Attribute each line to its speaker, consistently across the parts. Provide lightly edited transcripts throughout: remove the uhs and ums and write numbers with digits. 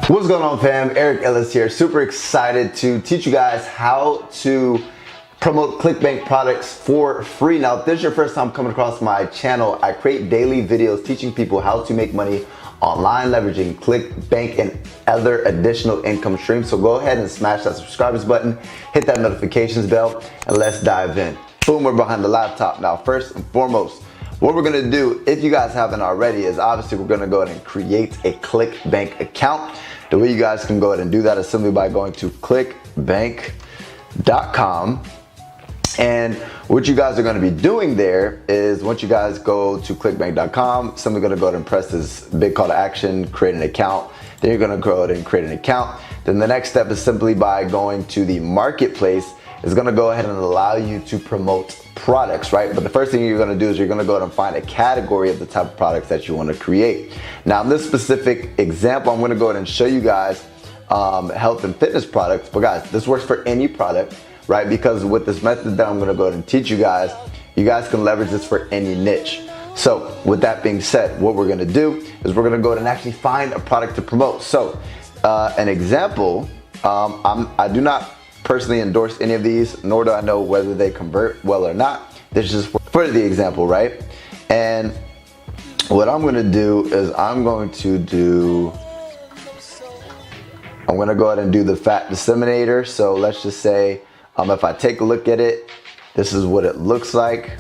Speaker 1: What's going on, fam? Eric Ellis here. Super excited to teach you guys how to promote ClickBank products for free. Now, if this is your first time coming across my channel, I create daily videos teaching people how to make money online leveraging ClickBank and other additional income streams. So go ahead and smash that subscribers button, hit that notifications bell, and let's dive in. Boom, we're behind the laptop. Now, first and foremost, what we're gonna do, if you guys haven't already, is obviously we're gonna go ahead and create a ClickBank account. The way you guys can go ahead and do that is simply by going to clickbank.com. And what you guys are gonna be doing there is once you guys go to clickbank.com, simply gonna go ahead and press this big call to action, create an account. Then you're gonna go ahead and create an account. Then the next step is simply by going to the marketplace. It's gonna go ahead and allow you to promote products, right? But the first thing you're gonna do is you're gonna go ahead and find a category of the type of products that you wanna create. Now, in this specific example, I'm gonna go ahead and show you guys health and fitness products. But guys, this works for any product, right? Because with this method that I'm gonna go ahead and teach you guys can leverage this for any niche. So with that being said, what we're gonna do is we're gonna go ahead and actually find a product to promote. So an example, I do not personally endorse any of these, nor do I know whether they convert well or not. This is just for the example, right? And what I'm gonna do is I'm gonna go ahead and do the fat disseminator. So let's just say, if I take a look at it, this is what it looks like.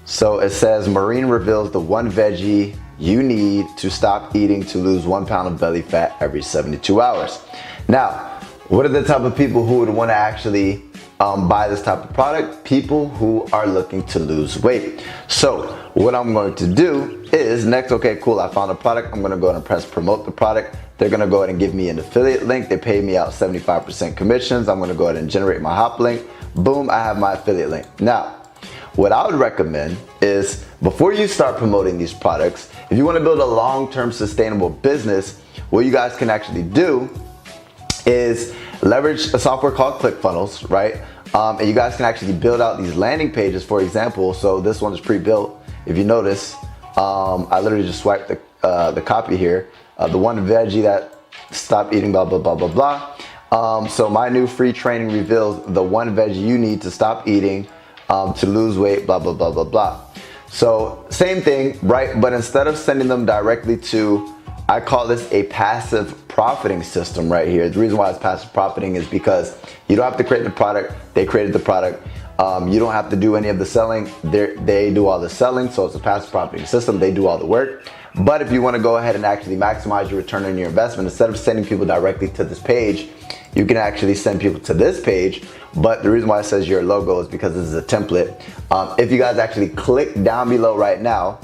Speaker 1: So it says Marine reveals the one veggie you need to stop eating to lose 1 pound of belly fat every 72 hours. Now, what are the type of people who would want to actually buy this type of product? People who are looking to lose weight. So what I'm going to do is next, okay, cool, I found a product. I'm going to go ahead and press promote the product. They're going to go ahead and give me an affiliate link. They pay me out 75% commissions. I'm going to go ahead and generate my hop link. Boom, I have my affiliate link. Now, what I would recommend is before you start promoting these products, if you want to build a long-term sustainable business, what you guys can actually do is leverage a software called ClickFunnels, right? And you guys can actually build out these landing pages, for example. So this one is pre-built. If you notice, I literally just swiped the copy here. The one veggie that stop eating blah, blah, blah, blah, blah. So my new free training reveals the one veggie you need to stop eating to lose weight, blah, blah, blah, blah, blah. So same thing, right? But instead of sending them directly to, I call this a passive profiting system right here. The reason why it's passive profiting is because you don't have to create the product. They created the product. You don't have to do any of the selling. They do all the selling. So it's a passive profiting system. They do all the work. But if you want to go ahead and actually maximize your return on your investment, instead of sending people directly to this page, you can actually send people to this page. But the reason why it says your logo is because this is a template. If you guys actually click down below right now,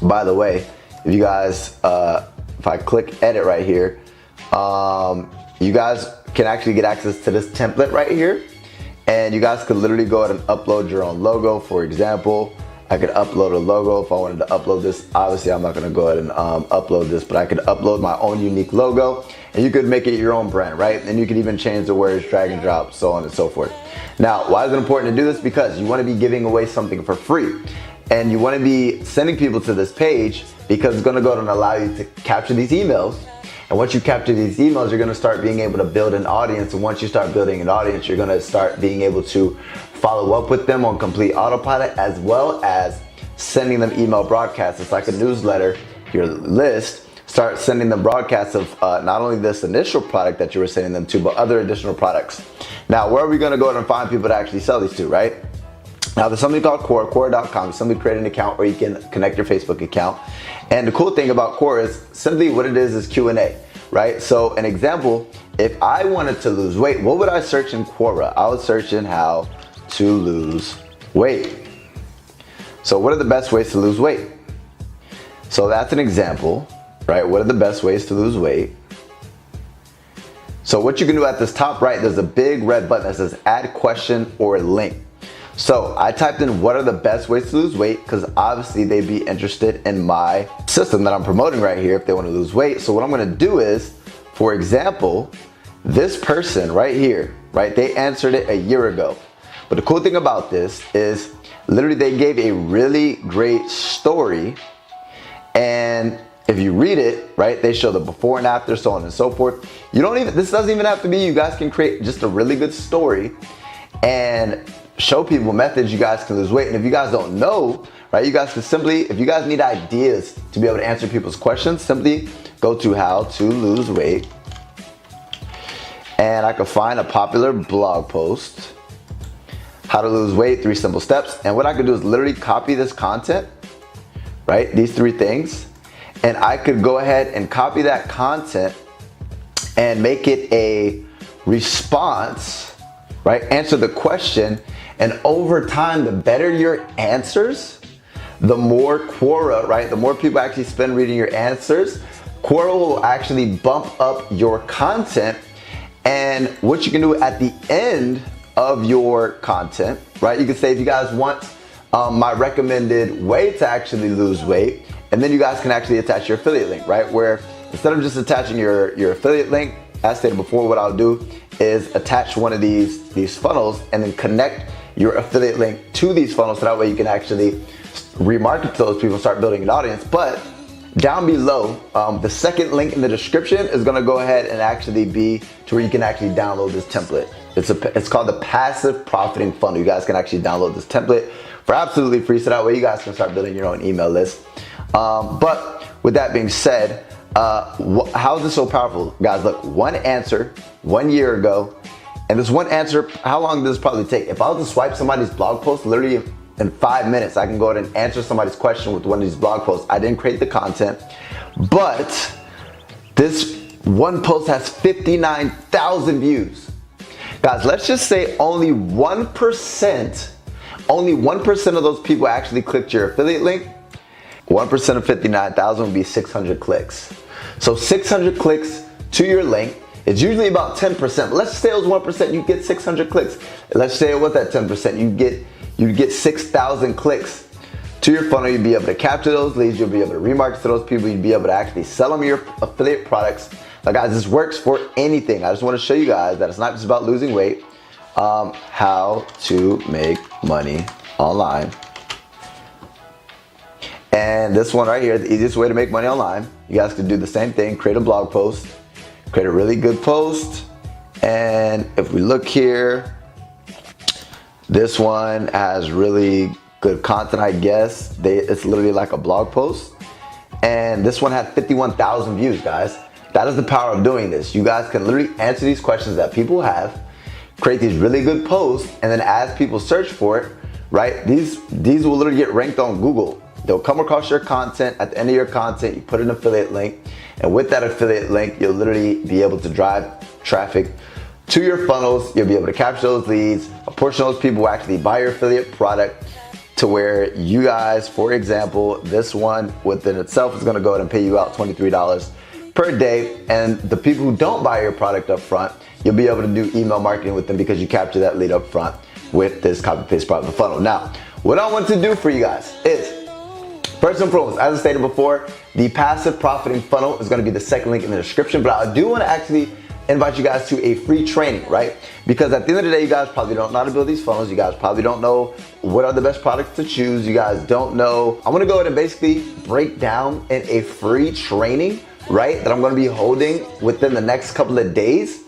Speaker 1: by the way, if you guys, if I click edit right here, you guys can actually get access to this template right here. And you guys could literally go ahead and upload your own logo. For example, I could upload a logo if I wanted to upload this. Obviously, I'm not gonna go ahead and upload this, but I could upload my own unique logo and you could make it your own brand, right? And you could even change the words, drag and drop, so on and so forth. Now, why is it important to do this? Because you wanna be giving away something for free. And you wanna be sending people to this page because it's gonna go ahead and allow you to capture these emails. And once you capture these emails, you're gonna start being able to build an audience. And once you start building an audience, you're gonna start being able to follow up with them on complete autopilot, as well as sending them email broadcasts. It's like a newsletter, your list. Start sending them broadcasts of not only this initial product that you were sending them to, but other additional products. Now, where are we gonna go ahead and find people to actually sell these to, right? Now, there's something called Core, core.com. Somebody create an account where you can connect your Facebook account. And the cool thing about Core is simply what it is Q&A, right? So an example, if I wanted to lose weight, what would I search in Quora? I would search in how to lose weight. So what are the best ways to lose weight? So that's an example, right? What are the best ways to lose weight? So what you can do at this top right, there's a big red button that says add question or link. So I typed in what are the best ways to lose weight, because obviously they'd be interested in my system that I'm promoting right here if they want to lose weight. So what I'm going to do is, for example, this person right here, right, they answered it a year ago. But the cool thing about this is literally they gave a really great story. And if you read it, right, they show the before and after, so on and so forth. This doesn't even have to be, you guys can create just a really good story and show people methods you guys can lose weight. And if you guys don't know, right, you guys can simply, if you guys need ideas to be able to answer people's questions, simply go to how to lose weight. And I can find a popular blog post, how to lose weight, 3 simple steps. And what I could do is literally copy this content, right? These 3 things. And I could go ahead and copy that content and make it a response, right? Answer the question. And over time, the better your answers, the more Quora, right? The more people actually spend reading your answers, Quora will actually bump up your content. And what you can do at the end of your content, right? You can say, if you guys want my recommended way to actually lose weight, and then you guys can actually attach your affiliate link, right? Where instead of just attaching your affiliate link, as stated before, what I'll do is attach one of these funnels and then connect your affiliate link to these funnels, so that way you can actually remarket to those people, start building an audience. But down below, the second link in the description is gonna go ahead and actually be to where you can actually download this template. It's called the Passive Profiting Funnel. You guys can actually download this template for absolutely free, so that way you guys can start building your own email list. But with that being said, how is this so powerful? Guys, look, one answer 1 year ago, and this one answer, how long does this probably take? If I was to swipe somebody's blog post, literally in 5 minutes, I can go ahead and answer somebody's question with one of these blog posts. I didn't create the content, but this one post has 59,000 views. Guys, let's just say only 1% of those people actually clicked your affiliate link. 1% of 59,000 would be 600 clicks. So 600 clicks to your link is usually about 10%. Let's say it was 1%, you get 600 clicks. Let's say it was that 10%, you get 6,000 clicks to your funnel. You'd be able to capture those leads, you'll be able to remarket to those people, you'd be able to actually sell them your affiliate products. Now guys, this works for anything. I just want to show you guys that it's not just about losing weight. How to make money online. And this one right here is the easiest way to make money online. You guys can do the same thing, create a blog post, create a really good post. And if we look here, this one has really good content, I guess. It's literally like a blog post. And this one had 51,000 views, guys. That is the power of doing this. You guys can literally answer these questions that people have, create these really good posts, and then as people search for it, right, these will literally get ranked on Google. They'll come across your content. At the end of your content, you put an affiliate link, and with that affiliate link, you'll literally be able to drive traffic to your funnels. You'll be able to capture those leads. A portion of those people will actually buy your affiliate product, to where you guys, for example, this one within itself is gonna go ahead and pay you out $23 per day. And the people who don't buy your product up front, you'll be able to do email marketing with them because you capture that lead up front with this copy paste profit funnel. Now, what I want to do for you guys is, first and foremost, as I stated before, the passive profiting funnel is gonna be the second link in the description, but I do wanna actually invite you guys to a free training, right? Because at the end of the day, you guys probably don't know how to build these funnels. You guys probably don't know what are the best products to choose. You guys don't know. I wanna go ahead and basically break down in a free training, right, that I'm gonna be holding within the next couple of days.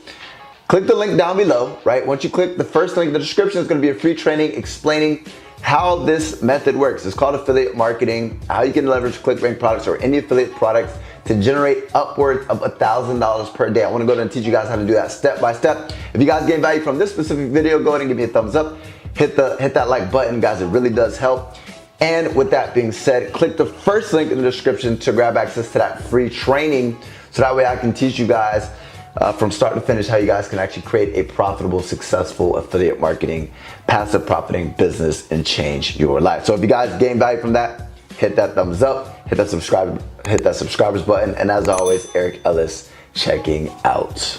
Speaker 1: Click the link down below, right? Once you click the first link in the description, it's gonna be a free training explaining how this method works. It's called affiliate marketing, how you can leverage ClickBank products or any affiliate products to generate upwards of $1,000 per day. I wanna go ahead and teach you guys how to do that step by step. If you guys gain value from this specific video, go ahead and give me a thumbs up. Hit that like button, guys, it really does help. And with that being said, click the first link in the description to grab access to that free training, so that way I can teach you guys from start to finish how you guys can actually create a profitable, successful affiliate marketing, passive profiting business and change your life. So if you guys gain value from that, hit that thumbs up, hit that subscribers button, and as always, Eric Ellis checking out.